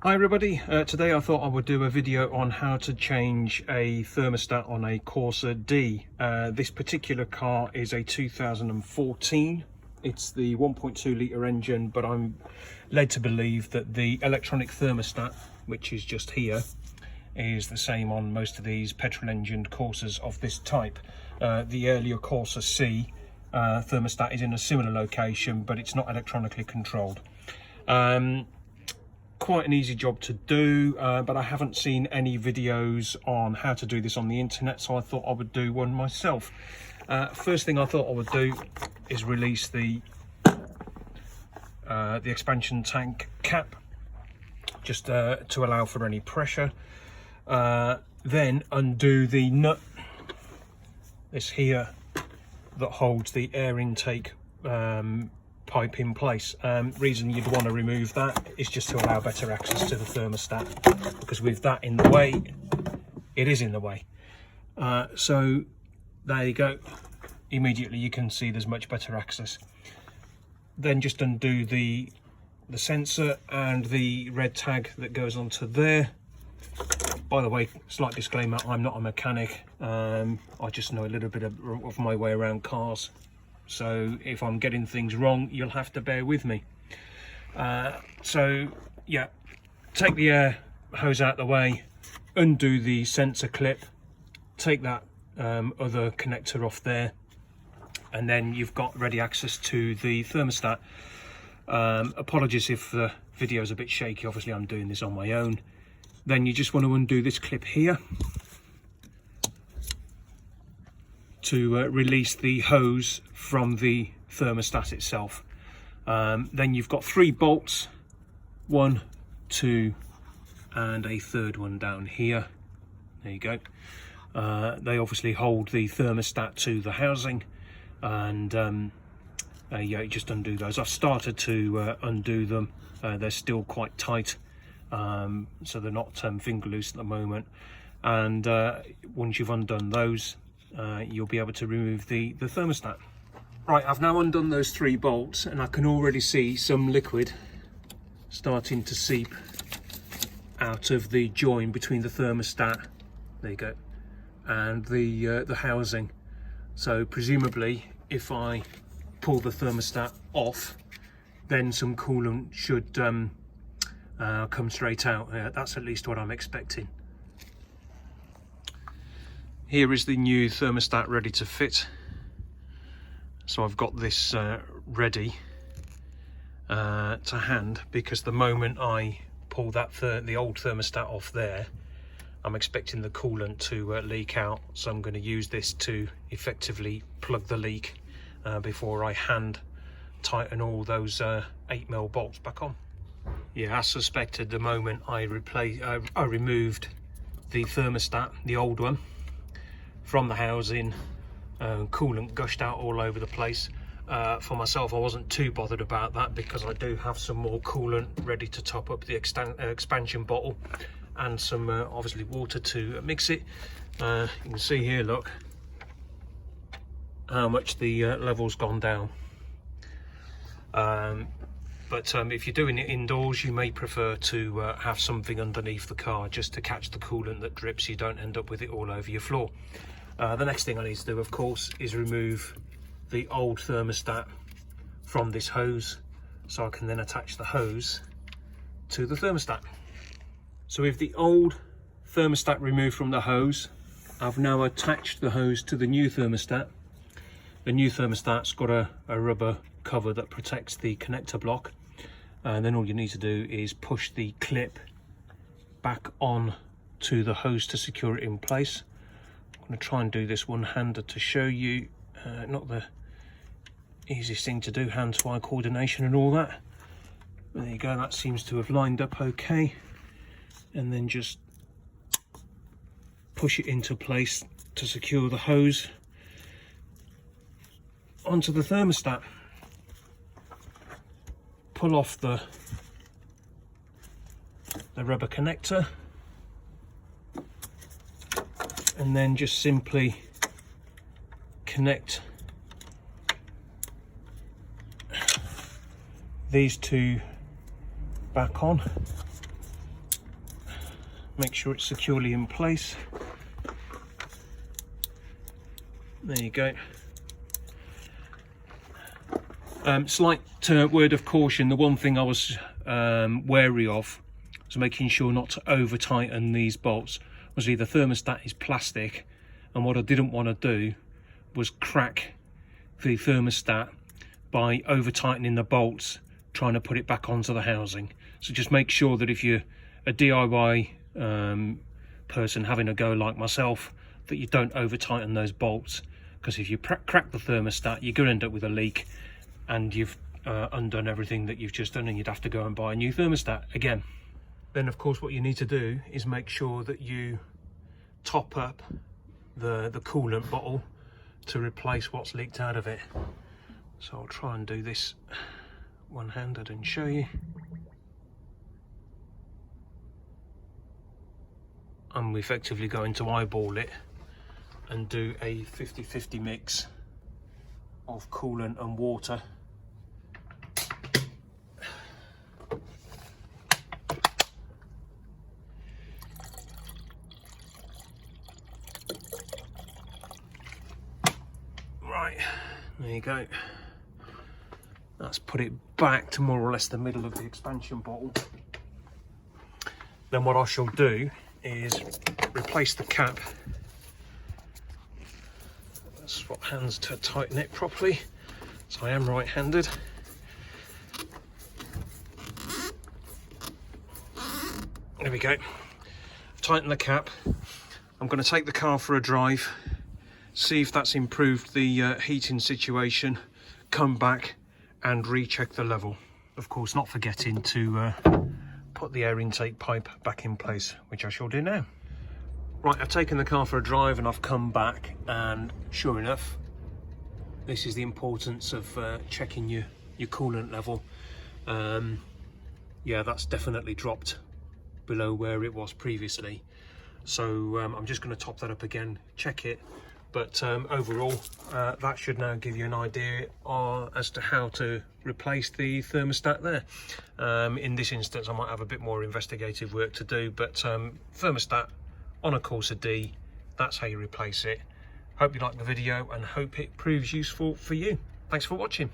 Hi everybody, today I thought I would do a video on how to change a thermostat on a Corsa D. This particular car is a 2014. It's the 1.2 litre engine, but I'm led to believe that the electronic thermostat, which is just here, is the same on most of these petrol engined Corsas of this type. The earlier Corsa C thermostat is in a similar location, but it's not electronically controlled. Quite an easy job to do, but I haven't seen any videos on how to do this on the internet, so I thought I would do one myself. First thing I thought I would do is release the expansion tank cap, just to allow for any pressure. Then undo the nut, this here, that holds the air intake pipe in place. Reason you'd want to remove that is just to allow better access to the thermostat, because with that in the way, it is in the way. So there you go. Immediately you can see there's much better access. Then just undo the sensor and the red tag that goes onto there. By the way, slight disclaimer, I'm not a mechanic. I just know a little bit of my way around cars. So if I'm getting things wrong, you'll have to bear with me. So yeah, take the air hose out the way, undo the sensor clip, take that other connector off there, and then you've got ready access to the thermostat. Apologies if the video is a bit shaky, obviously I'm doing this on my own. Then you just want to undo this clip here to release the hose from the thermostat itself. Then you've got 3 bolts, 1, 2, and a third one down here. There you go. They obviously hold the thermostat to the housing, and yeah, you just undo those. I've started to undo them. They're still quite tight, so they're not finger loose at the moment. And once you've undone those, you'll be able to remove the thermostat. Right, I've now undone those 3 bolts, and I can already see some liquid starting to seep out of the join between the thermostat, there you go, and the housing. So presumably if I pull the thermostat off, then some coolant should come straight out. That's at least what I'm expecting. Here is the new thermostat ready to fit. So I've got this ready to hand, because the moment I pull that the old thermostat off there, I'm expecting the coolant to leak out. So I'm going to use this to effectively plug the leak before I hand tighten all those 8mm bolts back on. Yeah, as suspected, the moment I removed the thermostat, the old one, from the housing, coolant gushed out all over the place. For myself, I wasn't too bothered about that, because I do have some more coolant ready to top up the expansion bottle, and some obviously water to mix it. You can see here, look how much the level's gone down. But if you're doing it indoors, you may prefer to have something underneath the car just to catch the coolant that drips, so you don't end up with it all over your floor. The next thing I need to do, of course, is remove the old thermostat from this hose, so I can then attach the hose to the thermostat. So with the old thermostat removed from the hose, I've now attached the hose to the new thermostat. The new thermostat's got a rubber cover that protects the connector block, and then all you need to do is push the clip back on to the hose to secure it in place. I'm going to try and do this one-handed to show you. Not the easiest thing to do, hand-to-eye coordination and all that. There you go, that seems to have lined up okay. And then just push it into place to secure the hose onto the thermostat. Pull off the rubber connector, and then just simply connect these two back on. make sure it's securely in place. There you go. Slight word of caution, the one thing I was wary of was making sure not to over tighten these bolts. Obviously the thermostat is plastic, and what I didn't want to do was crack the thermostat by over tightening the bolts trying to put it back onto the housing. So just make sure that if you're a DIY person having a go like myself, that you don't over tighten those bolts, because if you crack the thermostat, you're going to end up with a leak, and you've undone everything that you've just done, and you'd have to go and buy a new thermostat again. Then of course what you need to do is make sure that you top up the coolant bottle to replace what's leaked out of it. So I'll try and do this one-handed and show you. I'm effectively going to eyeball it and do a 50-50 mix of coolant and water. Right, there you go. That's put it back to more or less the middle of the expansion bottle. Then what I shall do is replace the cap. Let's swap hands to tighten it properly, so I am right-handed. There we go. Tighten the cap. I'm going to take the car for a drive, see if that's improved the heating situation, come back and recheck the level. Of course, not forgetting to put the air intake pipe back in place, which I shall do now. Right, I've taken the car for a drive and I've come back, and sure enough, this is the importance of checking your coolant level. Yeah, that's definitely dropped below where it was previously. So I'm just going to top that up again, check it. But overall, that should now give you an idea as to how to replace the thermostat there. In this instance, I might have a bit more investigative work to do, but thermostat on a Corsa D, that's how you replace it. Hope you liked the video and hope it proves useful for you. Thanks for watching.